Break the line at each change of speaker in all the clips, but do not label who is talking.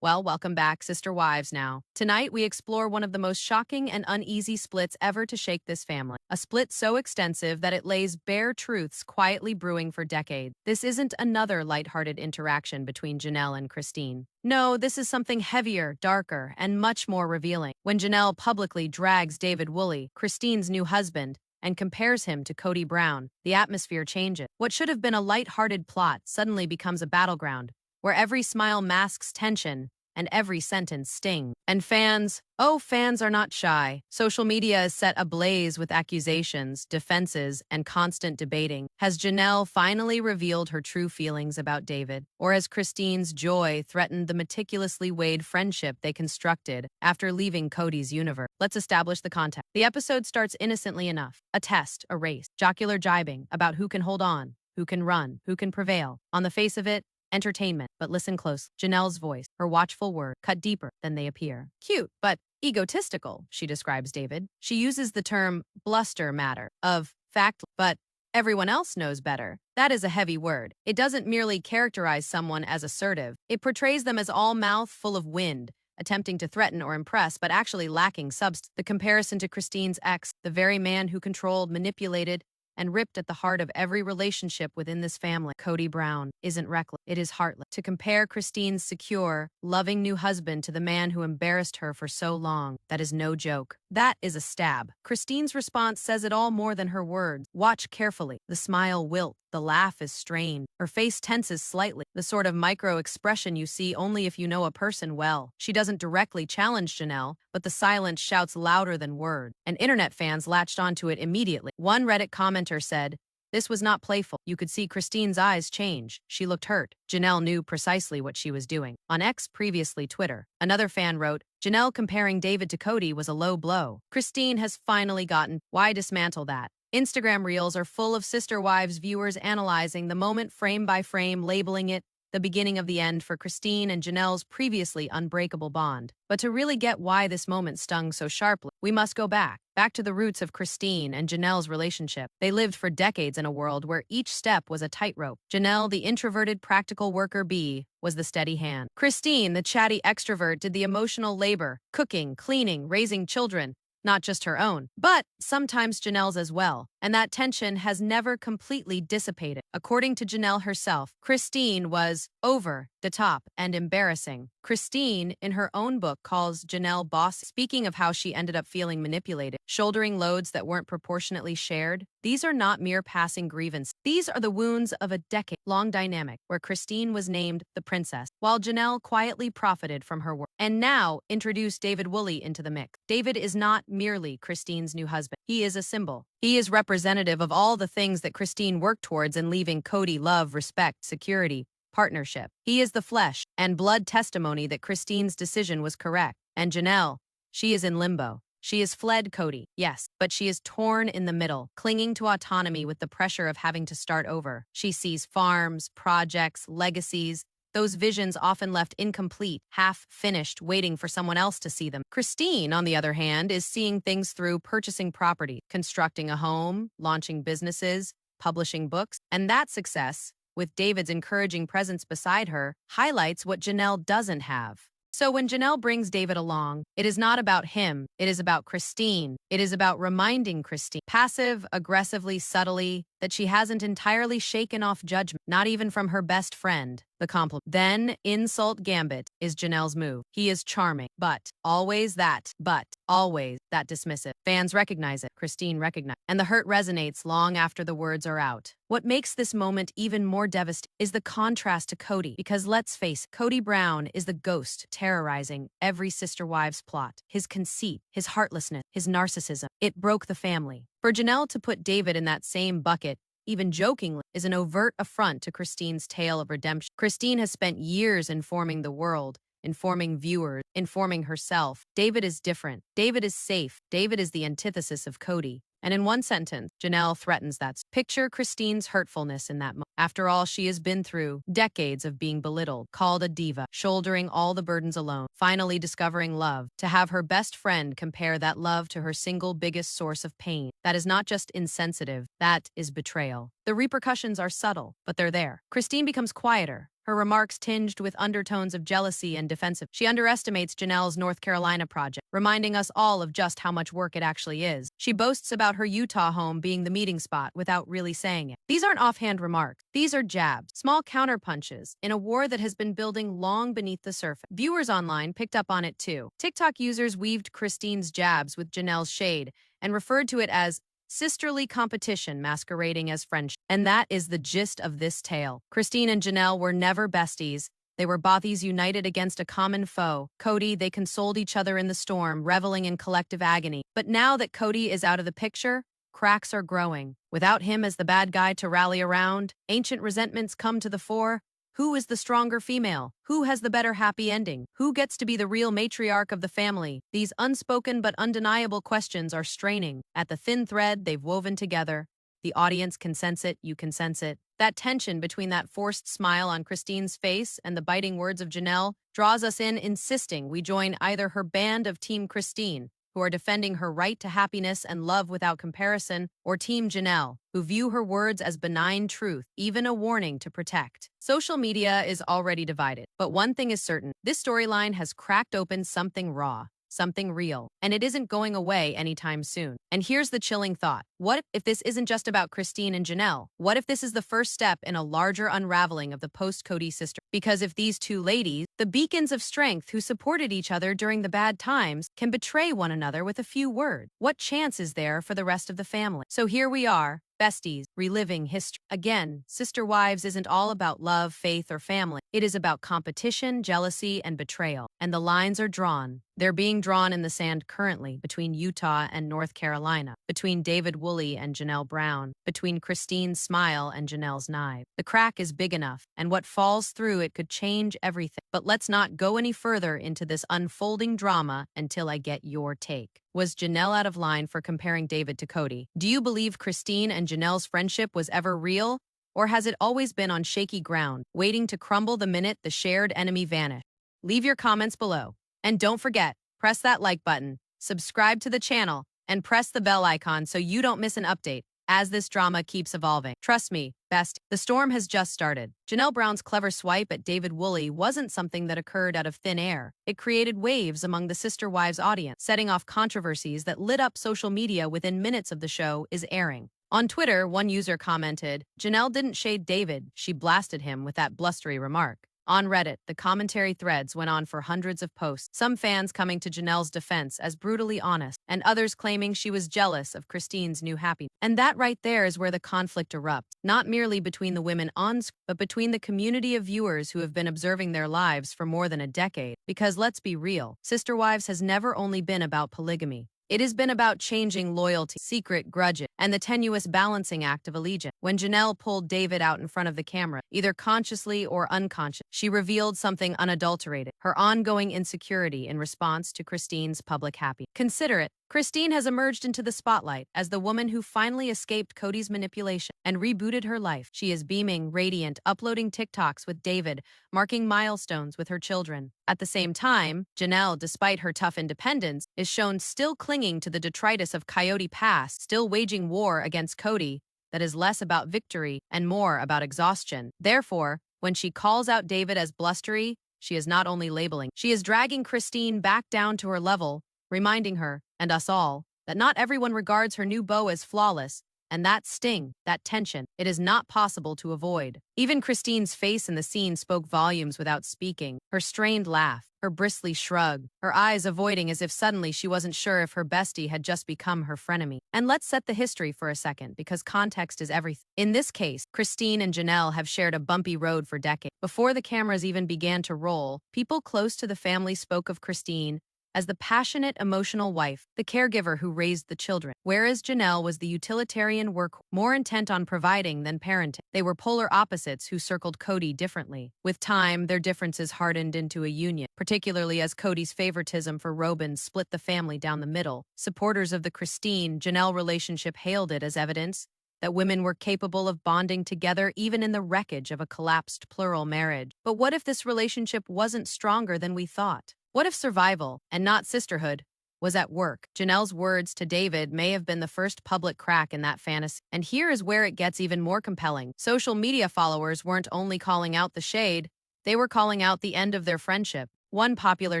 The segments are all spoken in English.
Well, welcome back, Sister Wives now. Tonight, we explore one of the most shocking and uneasy splits ever to shake this family. A split so extensive that it lays bare truths quietly brewing for decades. This isn't another lighthearted interaction between Janelle and Christine. No, this is something heavier, darker, and much more revealing. When Janelle publicly drags David Woolley, Christine's new husband, and compares him to Cody Brown, the atmosphere changes. What should have been a light-hearted plot suddenly becomes a battleground, where every smile masks tension and every sentence stings. And fans are not shy. Social media is set ablaze with accusations, defenses, and constant debating. Has Janelle finally revealed her true feelings about David? Or has Christine's joy threatened the meticulously weighed friendship they constructed after leaving Cody's universe? Let's establish the context. The episode starts innocently enough. A test, a race, jocular jibing about who can hold on, who can run, who can prevail. On the face of it, entertainment, but listen close. Janelle's voice, her watchful words, cut deeper than they appear. Cute, but egotistical, she describes David. She uses the term bluster matter, of fact, but everyone else knows better. That is a heavy word. It doesn't merely characterize someone as assertive. It portrays them as all mouth full of wind, attempting to threaten or impress, but actually lacking substance. The comparison to Christine's ex, the very man who controlled, manipulated, and ripped at the heart of every relationship within this family, Cody Brown, isn't reckless. It is heartless. To compare Christine's secure, loving new husband to the man who embarrassed her for so long, that is no joke. That is a stab. Christine's response says it all more than her words. Watch carefully. The smile wilts. The laugh is strained. Her face tenses slightly, the sort of micro-expression you see only if you know a person well. She doesn't directly challenge Janelle, but the silence shouts louder than words, and internet fans latched onto it immediately. One Reddit commenter said, "This was not playful." You could see Christine's eyes change. She looked hurt. Janelle knew precisely what she was doing. On X, previously Twitter, another fan wrote, "Janelle comparing David to Cody was a low blow. Christine has finally gotten. Why dismantle that?" Instagram reels are full of Sister Wives viewers analyzing the moment frame by frame, labeling it the beginning of the end for Christine and Janelle's previously unbreakable bond. But to really get why this moment stung so sharply, we must go back to the roots of Christine and Janelle's relationship. They lived for decades in a world where each step was a tightrope. Janelle, the introverted practical worker bee, was the steady hand. Christine, the chatty extrovert, did the emotional labor, cooking, cleaning, raising children, not just her own, but sometimes Janelle's as well. And that tension has never completely dissipated. According to Janelle herself, Christine was over the top and embarrassing. Christine, in her own book, calls Janelle bossy. Speaking of how she ended up feeling manipulated, shouldering loads that weren't proportionately shared, these are not mere passing grievances. These are the wounds of a decade-long dynamic where Christine was named the princess, while Janelle quietly profited from her work. And now, introduce David Woolley into the mix. David is not merely Christine's new husband. He is a symbol. He is representative of all the things that Christine worked towards in leaving Cody: love, respect, security, partnership. He is the flesh and blood testimony that Christine's decision was correct. And Janelle, she is in limbo. She has fled Cody, yes, but she is torn in the middle, clinging to autonomy with the pressure of having to start over. She sees farms, projects, legacies, those visions often left incomplete, half-finished, waiting for someone else to see them. Christine, on the other hand, is seeing things through: purchasing property, constructing a home, launching businesses, publishing books. And that success, with David's encouraging presence beside her, highlights what Janelle doesn't have. So when Janelle brings David along, it is not about him, it is about Christine. It is about reminding Christine, passive, aggressively, subtly, that she hasn't entirely shaken off judgment, not even from her best friend. The compliment. Then, insult gambit is Janelle's move. He is charming, but always that dismissive. Fans recognize it. Christine recognizes, and the hurt resonates long after the words are out. What makes this moment even more devastating is the contrast to Cody, because let's face it, Cody Brown is the ghost terrorizing every Sister Wives plot. His conceit, his heartlessness, his narcissism, it broke the family. For Janelle to put David in that same bucket, even jokingly, is an overt affront to Christine's tale of redemption. Christine has spent years informing the world, informing viewers, informing herself. David is different. David is safe. David is the antithesis of Cody. And in one sentence, Janelle threatens that. Picture Christine's hurtfulness in that moment. After all, she has been through decades of being belittled, called a diva, shouldering all the burdens alone, finally discovering love. To have her best friend compare that love to her single biggest source of pain, that is not just insensitive, that is betrayal. The repercussions are subtle, but they're there. Christine becomes quieter, her remarks tinged with undertones of jealousy and defensive. She underestimates Janelle's North Carolina project, reminding us all of just how much work it actually is. She boasts about her Utah home being the meeting spot without really saying it. These aren't offhand remarks. These are jabs, small counterpunches, in a war that has been building long beneath the surface. Viewers online picked up on it too. TikTok users weaved Christine's jabs with Janelle's shade and referred to it as sisterly competition masquerading as friendship. And that is the gist of this tale. Christine and Janelle were never besties. They were bothies united against a common foe. Cody, they consoled each other in the storm, reveling in collective agony. But now that Cody is out of the picture, cracks are growing. Without him as the bad guy to rally around, ancient resentments come to the fore. Who is the stronger female? Who has the better happy ending? Who gets to be the real matriarch of the family? These unspoken but undeniable questions are straining at the thin thread they've woven together. The audience can sense it, you can sense it. That tension between that forced smile on Christine's face and the biting words of Janelle draws us in, insisting we join either her band of Team Christine, who are defending her right to happiness and love without comparison, or Team Janelle, who view her words as benign truth, even a warning to protect. Social media is already divided, but one thing is certain, this storyline has cracked open something raw, something real, and it isn't going away anytime soon. And here's the chilling thought. What if this isn't just about Christine and Janelle? What if this is the first step in a larger unraveling of the post-Cody sister? Because if these two ladies, the beacons of strength who supported each other during the bad times, can betray one another with a few words, what chance is there for the rest of the family? So here we are, besties, reliving history. Again, Sister Wives isn't all about love, faith, or family. It is about competition, jealousy, and betrayal. And the lines are drawn. They're being drawn in the sand currently between Utah and North Carolina, between David Woolley and Janelle Brown, between Christine's smile and Janelle's knife. The crack is big enough, and what falls through it could change everything. But let's not go any further into this unfolding drama until I get your take. Was Janelle out of line for comparing David to Cody? Do you believe Christine and Janelle's friendship was ever real? Or has it always been on shaky ground, waiting to crumble the minute the shared enemy vanished? Leave your comments below. And don't forget, press that like button, subscribe to the channel, and press the bell icon so you don't miss an update as this drama keeps evolving. Trust me, best, the storm has just started. Janelle Brown's clever swipe at David Woolley wasn't something that occurred out of thin air. It created waves among the Sister Wives audience, setting off controversies that lit up social media within minutes of the show is airing. On Twitter, one user commented, "Janelle didn't shade David, she blasted him with that blustery remark." On Reddit, the commentary threads went on for hundreds of posts, some fans coming to Janelle's defense as brutally honest, and others claiming she was jealous of Christine's new happiness. And that right there is where the conflict erupts, not merely between the women on screen, but between the community of viewers who have been observing their lives for more than a decade. Because let's be real, Sister Wives has never only been about polygamy. It has been about changing loyalty, secret grudges, and the tenuous balancing act of allegiance. When Janelle pulled David out in front of the camera, either consciously or unconsciously, she revealed something unadulterated, her ongoing insecurity in response to Christine's public happiness. Consider it, Christine has emerged into the spotlight as the woman who finally escaped Cody's manipulation and rebooted her life. She is beaming, radiant, uploading TikToks with David, marking milestones with her children. At the same time, Janelle, despite her tough independence, is shown still clinging to the detritus of Coyote Pass, still waging war against Cody that is less about victory and more about exhaustion. Therefore, when she calls out David as blustery, she is not only labeling, she is dragging Christine back down to her level, reminding her, and us all, that not everyone regards her new beau as flawless, and that sting, that tension, it is not possible to avoid. Even Christine's face in the scene spoke volumes without speaking. Her strained laugh, her bristly shrug, her eyes avoiding as if suddenly she wasn't sure if her bestie had just become her frenemy. And let's set the history for a second, because context is everything. In this case, Christine and Janelle have shared a bumpy road for decades. Before the cameras even began to roll, people close to the family spoke of Christine as the passionate, emotional wife, the caregiver who raised the children, whereas Janelle was the utilitarian work, more intent on providing than parenting. They were polar opposites who circled Cody differently. With time, their differences hardened into a union, particularly as Cody's favoritism for Robin split the family down the middle. Supporters of the Christine-Janelle relationship hailed it as evidence that women were capable of bonding together even in the wreckage of a collapsed plural marriage. But what if this relationship wasn't stronger than we thought? What if survival, and not sisterhood, was at work. Janelle's words to David may have been the first public crack in that fantasy. And here is where it gets even more compelling. Social media followers weren't only calling out the shade, they were calling out the end of their friendship. One popular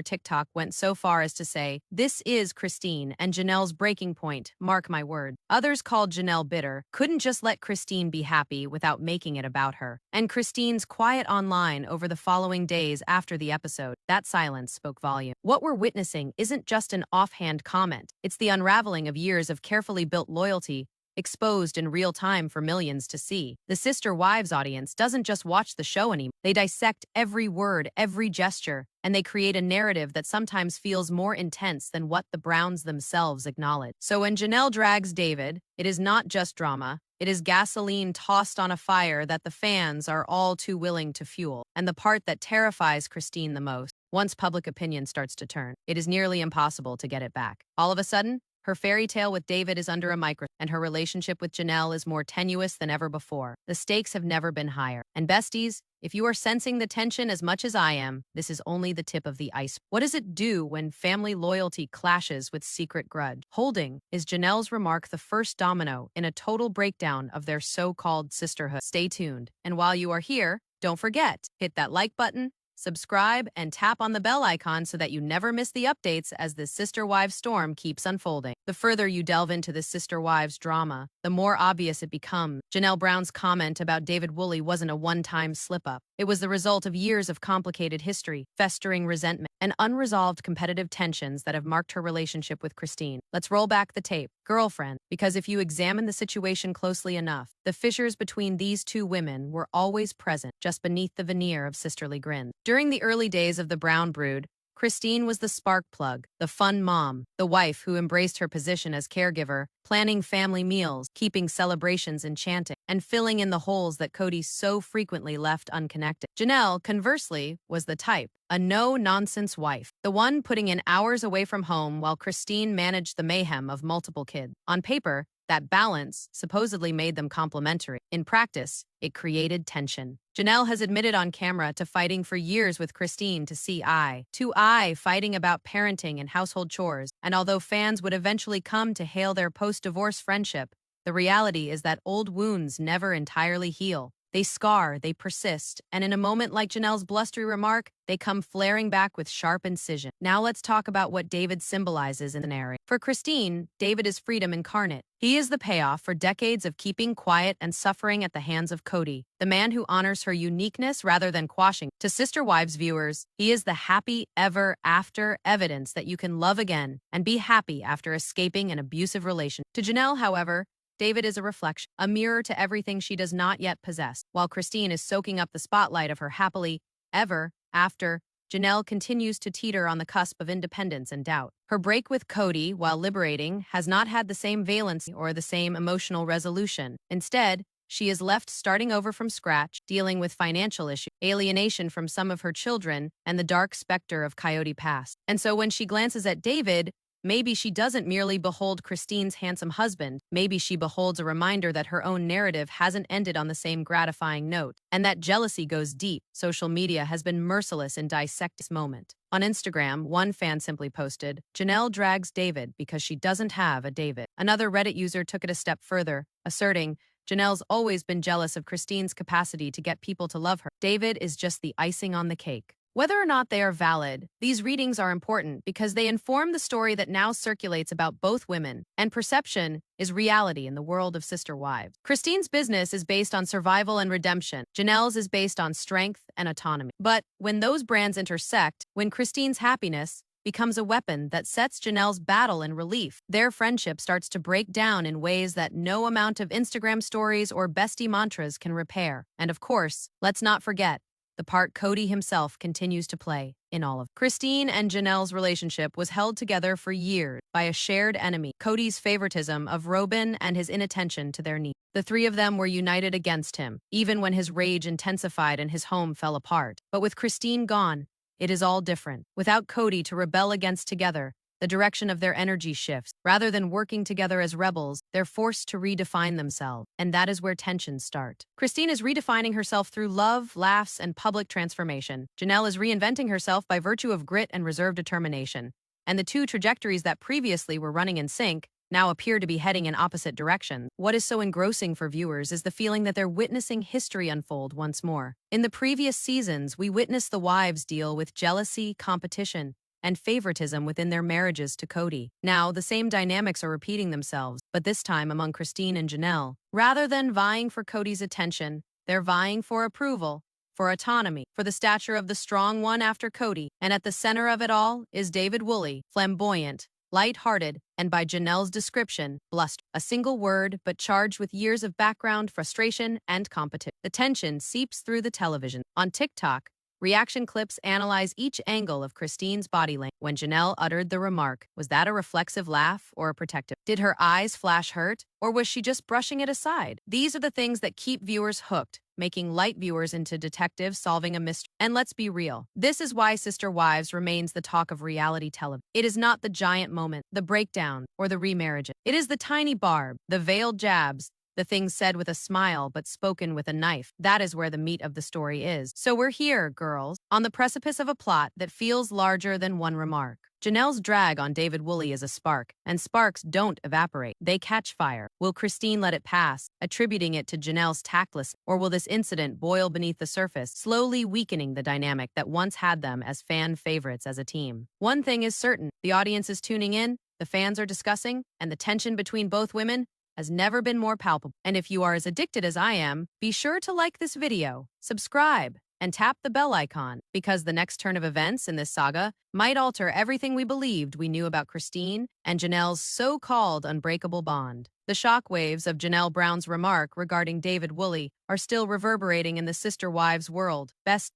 TikTok went so far as to say, "This is Christine and Janelle's breaking point, mark my word." Others called Janelle bitter, couldn't just let Christine be happy without making it about her. And Christine's quiet online over the following days after the episode, that silence spoke volume. What we're witnessing isn't just an offhand comment, it's the unraveling of years of carefully built loyalty, exposed in real time for millions to see. The Sister Wives audience doesn't just watch the show anymore. They dissect every word, every gesture, and they create a narrative that sometimes feels more intense than what the Browns themselves acknowledge. So when Janelle drags David, it is not just drama. It is gasoline tossed on a fire that the fans are all too willing to fuel. And the part that terrifies Christine the most, once public opinion starts to turn, it is nearly impossible to get it back. All of a sudden, her fairy tale with David is under a microscope, and her relationship with Janelle is more tenuous than ever before. The stakes have never been higher. And besties, if you are sensing the tension as much as I am, this is only the tip of the iceberg. What does it do when family loyalty clashes with secret grudge? Holding is Janelle's remark the first domino in a total breakdown of their so-called sisterhood. Stay tuned. And while you are here, don't forget, hit that like button, subscribe, and tap on the bell icon so that you never miss the updates as this Sister Wives storm keeps unfolding. The further you delve into this Sister Wives drama, the more obvious it becomes. Janelle Brown's comment about David Woolley wasn't a one-time slip-up. It was the result of years of complicated history, festering resentment, and unresolved competitive tensions that have marked her relationship with Christine. Let's roll back the tape. Girlfriend, because if you examine the situation closely enough, the fissures between these two women were always present, just beneath the veneer of sisterly grins. During the early days of the Brown brood, Christine was the spark plug, the fun mom, the wife who embraced her position as caregiver, planning family meals, keeping celebrations enchanting, and filling in the holes that Cody so frequently left unconnected. Janelle, conversely, was the type, a no-nonsense wife, the one putting in hours away from home while Christine managed the mayhem of multiple kids. On paper, that balance supposedly made them complementary. In practice, it created tension. Janelle has admitted on camera to fighting for years with Christine to see eye to eye, fighting about parenting and household chores. And although fans would eventually come to hail their post-divorce friendship, the reality is that old wounds never entirely heal. They scar, they persist, and in a moment like Janelle's blustery remark, they come flaring back with sharp incision. Now let's talk about what David symbolizes in the narrative. For Christine, David is freedom incarnate. He is the payoff for decades of keeping quiet and suffering at the hands of Cody, the man who honors her uniqueness rather than quashing. To Sister Wives viewers, he is the happy ever after evidence that you can love again and be happy after escaping an abusive relationship. To Janelle, however, David is a reflection, a mirror to everything she does not yet possess. While Christine is soaking up the spotlight of her happily ever after, Janelle continues to teeter on the cusp of independence and doubt. Her break with Cody, while liberating, has not had the same valency or the same emotional resolution. Instead, she is left starting over from scratch, dealing with financial issues, alienation from some of her children, and the dark specter of Coyote Pass. And so when she glances at David, maybe she doesn't merely behold Christine's handsome husband. Maybe she beholds a reminder that her own narrative hasn't ended on the same gratifying note, and that jealousy goes deep. Social media has been merciless in dissecting this moment. On Instagram, one fan simply posted, "Janelle drags David because she doesn't have a David." Another Reddit user took it a step further, asserting, "Janelle's always been jealous of Christine's capacity to get people to love her. David is just the icing on the cake." Whether or not they are valid, these readings are important because they inform the story that now circulates about both women, and perception is reality in the world of Sister Wives. Christine's business is based on survival and redemption. Janelle's is based on strength and autonomy. But when those brands intersect, when Christine's happiness becomes a weapon that sets Janelle's battle in relief, their friendship starts to break down in ways that no amount of Instagram stories or bestie mantras can repair. And of course, let's not forget the part Cody himself continues to play in all of it. Christine and Janelle's relationship was held together for years by a shared enemy, Cody's favoritism of Robin and his inattention to their needs. The three of them were united against him, even when his rage intensified and his home fell apart. But with Christine gone, it is all different. Without Cody to rebel against together, the direction of their energy shifts. Rather than working together as rebels, they're forced to redefine themselves, and that is where tensions start. Christine is redefining herself through love, laughs, and public transformation. Janelle is reinventing herself by virtue of grit and reserved determination. and the two trajectories that previously were running in sync now appear to be heading in opposite directions. What is so engrossing for viewers is the feeling that they're witnessing history unfold once more. In the previous seasons, we witnessed the wives deal with jealousy, competition, and favoritism within their marriages to Cody. Now, the same dynamics are repeating themselves, but this time among Christine and Janelle. Rather than vying for Cody's attention, they're vying for approval, for autonomy, for the stature of the strong one after Cody. And at the center of it all is David Woolley, flamboyant, light-hearted, and by Janelle's description, blustery. A single word, but charged with years of background, frustration, and competition. The tension seeps through the television. On TikTok, reaction clips analyze each angle of Christine's body language. When Janelle uttered the remark, was that a reflexive laugh or a protective? Did her eyes flash hurt, or was she just brushing it aside? These are the things that keep viewers hooked, making light viewers into detectives solving a mystery. And let's be real, this is why Sister Wives remains the talk of reality television. It is not the giant moment, the breakdown, or the remarriage. It is the tiny barb, the veiled jabs, the things said with a smile but spoken with a knife. That is where the meat of the story is. So we're here, girls, on the precipice of a plot that feels larger than one remark. Janelle's drag on David Woolley is a spark, and sparks don't evaporate. They catch fire. Will Christine let it pass, attributing it to Janelle's tactlessness, or will this incident boil beneath the surface, slowly weakening the dynamic that once had them as fan favorites as a team? One thing is certain, the audience is tuning in, the fans are discussing, and the tension between both women has never been more palpable. And if you are as addicted as I am, be sure to like this video, subscribe, and tap the bell icon, because the next turn of events in this saga might alter everything we believed we knew about Christine and Janelle's so-called unbreakable bond. The shockwaves of Janelle Brown's remark regarding David Woolley are still reverberating in the Sister Wives world.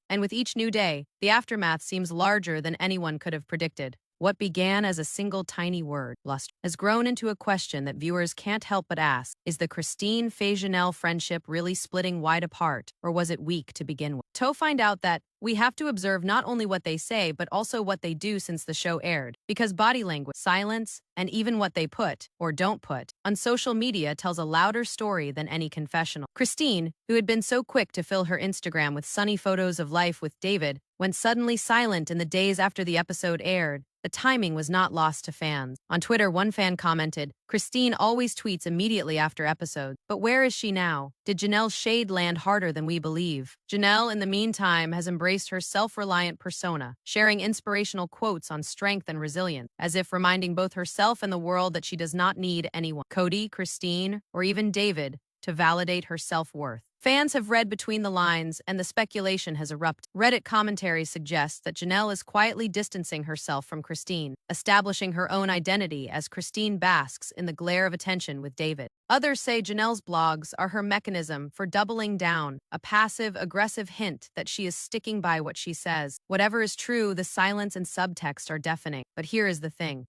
And with each new day, the aftermath seems larger than anyone could have predicted. What began as a single tiny word, lust, has grown into a question that viewers can't help but ask. Is the Christine-Faye-Janelle friendship really splitting wide apart, or was it weak to begin with? To find out that, we have to observe not only what they say, but also what they do since the show aired. Because body language, silence, and even what they put, or don't put, on social media tells a louder story than any confessional. Christine, who had been so quick to fill her Instagram with sunny photos of life with David, went suddenly silent in the days after the episode aired. The timing was not lost to fans. On Twitter, one fan commented, "Christine always tweets immediately after episodes, but where is she now? Did Janelle's shade land harder than we believe?" Janelle, in the meantime, has embraced her self-reliant persona, sharing inspirational quotes on strength and resilience, as if reminding both herself and the world that she does not need anyone, Cody, Christine, or even David, to validate her self-worth. Fans have read between the lines, and the speculation has erupted. Reddit commentary suggests that Janelle is quietly distancing herself from Christine, establishing her own identity as Christine basks in the glare of attention with David. Others say Janelle's blogs are her mechanism for doubling down, a passive, aggressive hint that she is sticking by what she says. Whatever is true, the silence and subtext are deafening. But here is the thing.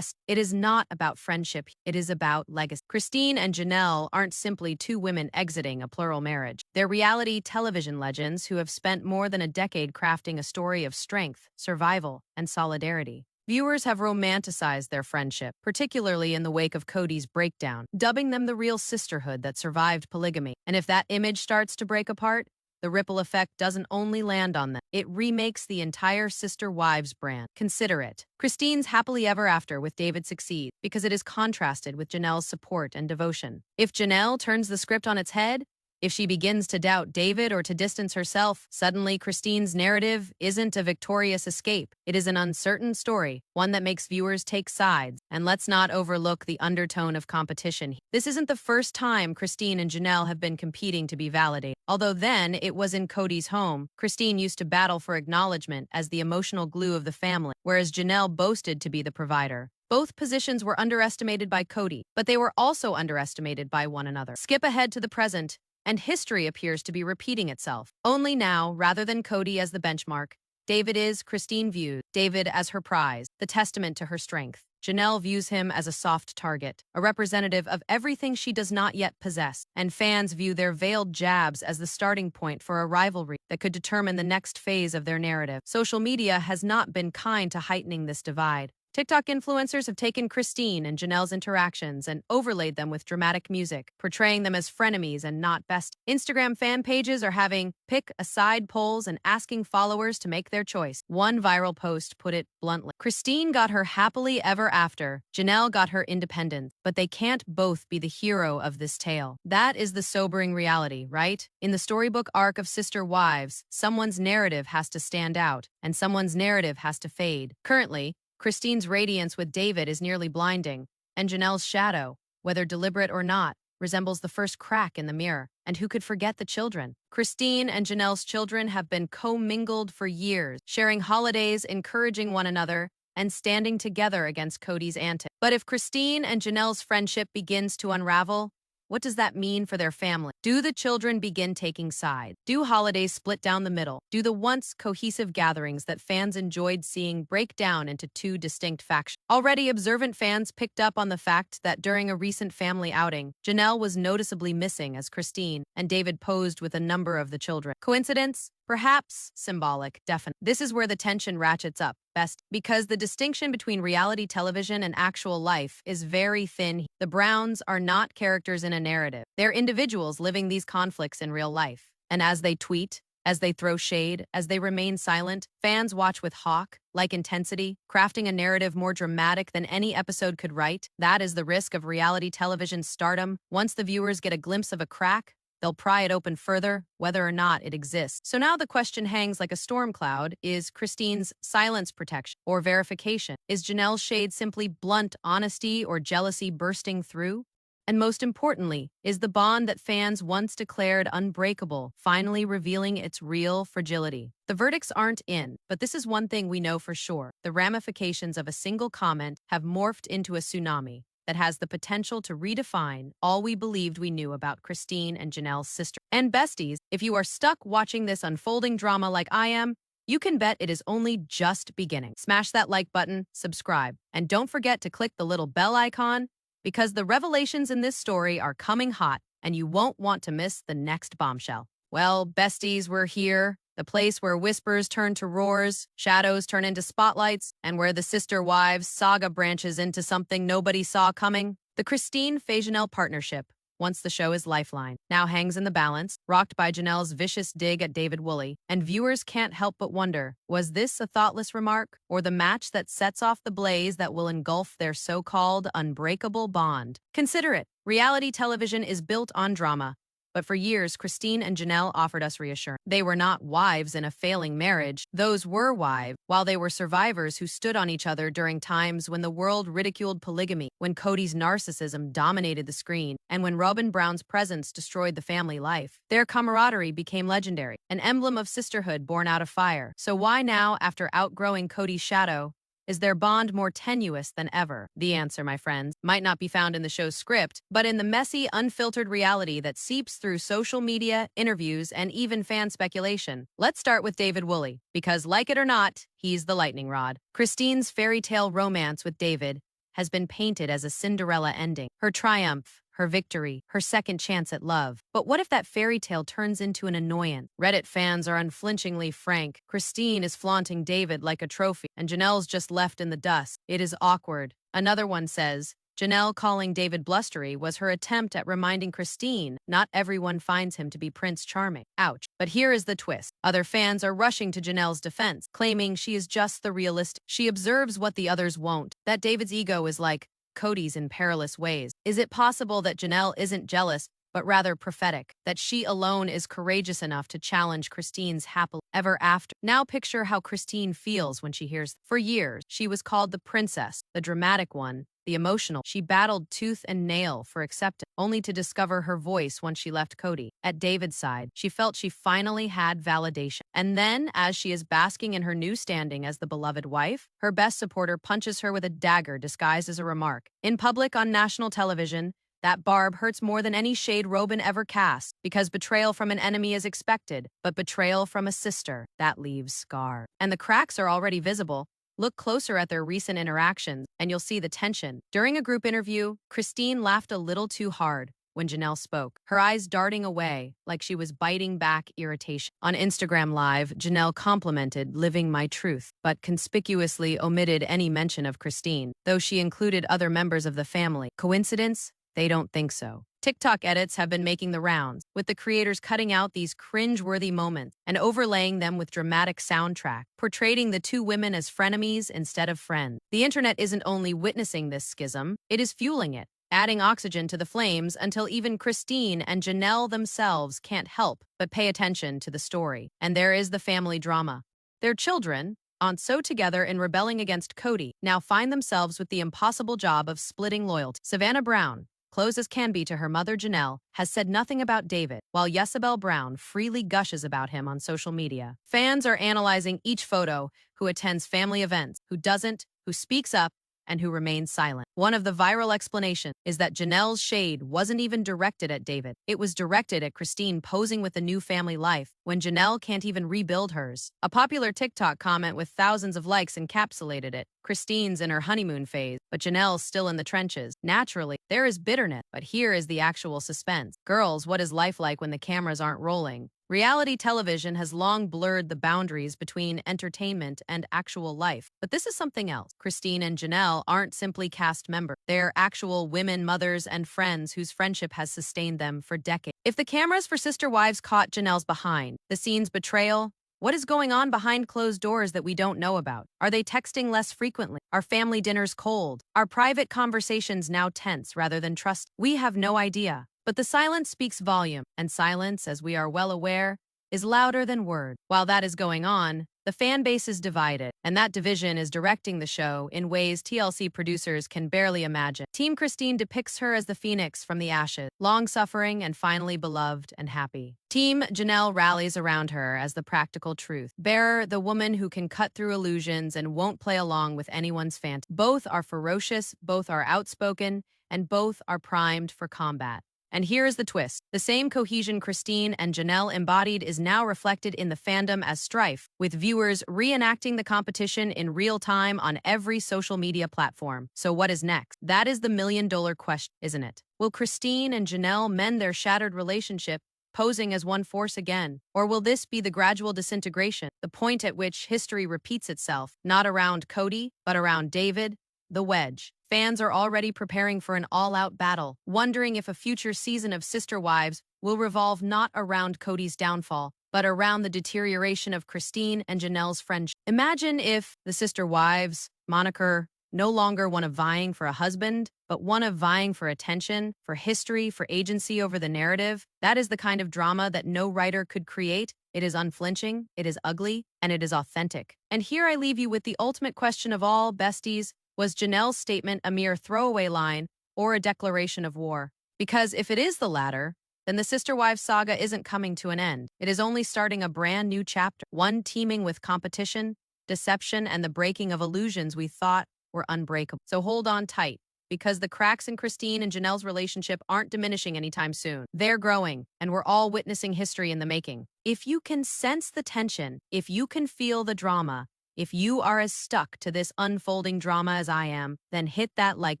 It is not about friendship, it is about legacy. Christine and Janelle aren't simply two women exiting a plural marriage. They're reality television legends who have spent more than a decade crafting a story of strength, survival, and solidarity. Viewers have romanticized their friendship, particularly in the wake of Cody's breakdown, dubbing them the real sisterhood that survived polygamy. And if that image starts to break apart, the ripple effect doesn't only land on them. It remakes the entire Sister Wives brand. Consider it. Christine's happily ever after with David succeeds because it is contrasted with Janelle's support and devotion. If Janelle turns the script on its head, if she begins to doubt David or to distance herself, suddenly Christine's narrative isn't a victorious escape. It is an uncertain story, one that makes viewers take sides. And let's not overlook the undertone of competition. This isn't the first time Christine and Janelle have been competing to be validated. Although then it was in Cody's home, Christine used to battle for acknowledgement as the emotional glue of the family, whereas Janelle boasted to be the provider. Both positions were underestimated by Cody, but they were also underestimated by one another. Skip ahead to the present, and history appears to be repeating itself. Only now, rather than Cody as the benchmark, David is, Christine views David as her prize, the testament to her strength. Janelle views him as a soft target, a representative of everything she does not yet possess, and fans view their veiled jabs as the starting point for a rivalry that could determine the next phase of their narrative. Social media has not been kind to heightening this divide. TikTok influencers have taken Christine and Janelle's interactions and overlaid them with dramatic music, portraying them as frenemies and not best. Instagram fan pages are having pick a side polls and asking followers to make their choice. One viral post put it bluntly. Christine got her happily ever after. Janelle got her independence. But they can't both be the hero of this tale. That is the sobering reality, right? In the storybook arc of Sister Wives, someone's narrative has to stand out, and someone's narrative has to fade. Currently, Christine's radiance with David is nearly blinding, and Janelle's shadow, whether deliberate or not, resembles the first crack in the mirror. And who could forget the children? Christine and Janelle's children have been commingled for years, sharing holidays, encouraging one another, and standing together against Cody's antics. But if Christine and Janelle's friendship begins to unravel, what does that mean for their family? Do the children begin taking sides? Do holidays split down the middle? Do the once cohesive gatherings that fans enjoyed seeing break down into two distinct factions? Already observant fans picked up on the fact that during a recent family outing, Janelle was noticeably missing as Christine, and David posed with a number of the children. Coincidence? Perhaps symbolic, definitely. This is where the tension ratchets up best, because the distinction between reality television and actual life is very thin. The Browns are not characters in a narrative. They're individuals living these conflicts in real life. And as they tweet, as they throw shade, as they remain silent, fans watch with hawk-like intensity, crafting a narrative more dramatic than any episode could write. That is the risk of reality television's stardom. Once the viewers get a glimpse of a crack, they'll pry it open further, whether or not it exists. So now the question hangs like a storm cloud. Is Christine's silence protection or verification? Is Janelle's shade simply blunt honesty or jealousy bursting through? And most importantly, is the bond that fans once declared unbreakable finally revealing its real fragility? The verdicts aren't in, but this is one thing we know for sure. The ramifications of a single comment have morphed into a tsunami that has the potential to redefine all we believed we knew about Christine and Janelle's sister. And besties, if you are stuck watching this unfolding drama like I am, you can bet it is only just beginning. Smash that like button, subscribe, and don't forget to click the little bell icon, because the revelations in this story are coming hot, and you won't want to miss the next bombshell. Well, besties, we're here. The place where whispers turn to roars, shadows turn into spotlights, and where the Sister Wives saga branches into something nobody saw coming. The Christine-Janelle partnership, once the show is lifeline, now hangs in the balance, rocked by Janelle's vicious dig at David Woolley. And viewers can't help but wonder, was this a thoughtless remark, or the match that sets off the blaze that will engulf their so-called unbreakable bond? Consider it. Reality television is built on drama. But for years, Christine and Janelle offered us reassurance. They were not wives in a failing marriage. Those were wives, while they were survivors who stood on each other during times when the world ridiculed polygamy, when Cody's narcissism dominated the screen, and when Robin Brown's presence destroyed the family life. Their camaraderie became legendary, an emblem of sisterhood born out of fire. So why now, after outgrowing Cody's shadow, is their bond more tenuous than ever? The answer, my friends, might not be found in the show's script, but in the messy, unfiltered reality that seeps through social media, interviews, and even fan speculation. Let's start with David Woolley, because like it or not, he's the lightning rod. Christine's fairy tale romance with David has been painted as a Cinderella ending. Her triumph, her victory, her second chance at love. But what if that fairy tale turns into an annoyance? Reddit fans are unflinchingly frank. Christine is flaunting David like a trophy, and Janelle's just left in the dust. It is awkward. Another one says, Janelle calling David blustery was her attempt at reminding Christine not everyone finds him to be Prince Charming. Ouch. But here is the twist. Other fans are rushing to Janelle's defense, claiming she is just the realistic. She observes what the others won't, that David's ego is like Cody's in perilous ways. Is it possible that Janelle isn't jealous, but rather prophetic, that she alone is courageous enough to challenge Christine's happily ever after? Now picture how Christine feels when she hears. For years, she was called the princess, the dramatic one, the emotional. She battled tooth and nail for acceptance, only to discover her voice once she left Cody. At David's side, she felt she finally had validation. And then, as she is basking in her new standing as the beloved wife, her best supporter punches her with a dagger disguised as a remark. In public on national television, that barb hurts more than any shade Robin ever cast, because betrayal from an enemy is expected, but betrayal from a sister, that leaves scar. And the cracks are already visible. Look closer at their recent interactions, and you'll see the tension. During a group interview, Christine laughed a little too hard, when Janelle spoke, her eyes darting away like she was biting back irritation. On Instagram Live, Janelle complimented living my truth, but conspicuously omitted any mention of Christine, though she included other members of the family. Coincidence? They don't think so. TikTok edits have been making the rounds, with the creators cutting out these cringe-worthy moments and overlaying them with dramatic soundtrack, portraying the two women as frenemies instead of friends. The internet isn't only witnessing this schism, it is fueling it, adding oxygen to the flames until even Christine and Janelle themselves can't help but pay attention to the story. And there is the family drama. Their children, on So Together in rebelling against Cody, now find themselves with the impossible job of splitting loyalty. Savannah Brown, close as can be to her mother Janelle, has said nothing about David, while Yesabel Brown freely gushes about him on social media. Fans are analyzing each photo, who attends family events, who doesn't, who speaks up, and who remains silent. One of the viral explanations is that Janelle's shade wasn't even directed at David. It was directed at Christine posing with a new family life, when Janelle can't even rebuild hers. A popular TikTok comment with thousands of likes encapsulated it. Christine's in her honeymoon phase, but Janelle's still in the trenches. Naturally, there is bitterness, but here is the actual suspense. Girls, what is life like when the cameras aren't rolling? Reality television has long blurred the boundaries between entertainment and actual life. But this is something else. Christine and Janelle aren't simply cast members. They're actual women, mothers, and friends whose friendship has sustained them for decades. If the cameras for Sister Wives caught Janelle's behind the scenes betrayal, what is going on behind closed doors that we don't know about? Are they texting less frequently? Are family dinners cold? Are private conversations now tense rather than trust? We have no idea. But the silence speaks volume, and silence, as we are well aware, is louder than words. While that is going on, the fan base is divided, and that division is directing the show in ways TLC producers can barely imagine. Team Christine depicts her as the phoenix from the ashes, long-suffering and finally beloved and happy. Team Janelle rallies around her as the practical truth bearer, the woman who can cut through illusions and won't play along with anyone's fantasy. Both are ferocious, both are outspoken, and both are primed for combat. And here is the twist. The same cohesion Christine and Janelle embodied is now reflected in the fandom as strife, with viewers reenacting the competition in real time on every social media platform. So what is next? That is the million-dollar question, isn't it? Will Christine and Janelle mend their shattered relationship, posing as one force again? Or will this be the gradual disintegration, the point at which history repeats itself, not around Cody, but around David, the wedge? Fans are already preparing for an all-out battle, wondering if a future season of Sister Wives will revolve not around Cody's downfall, but around the deterioration of Christine and Janelle's friendship. Imagine if the Sister Wives moniker no longer one of vying for a husband, but one of vying for attention, for history, for agency over the narrative. That is the kind of drama that no writer could create. It is unflinching, it is ugly, and it is authentic. And here I leave you with the ultimate question of all, besties. Was Janelle's statement a mere throwaway line or a declaration of war? Because if it is the latter, then the Sister Wives saga isn't coming to an end. It is only starting a brand new chapter, one teeming with competition, deception, and the breaking of illusions we thought were unbreakable. So hold on tight, because the cracks in Christine and Janelle's relationship aren't diminishing anytime soon. They're growing, and we're all witnessing history in the making. If you can sense the tension, if you can feel the drama, if you are as stuck to this unfolding drama as I am, then hit that like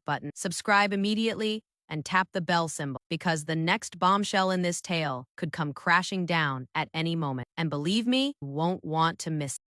button, subscribe immediately, and tap the bell symbol, because the next bombshell in this tale could come crashing down at any moment. And believe me, you won't want to miss it.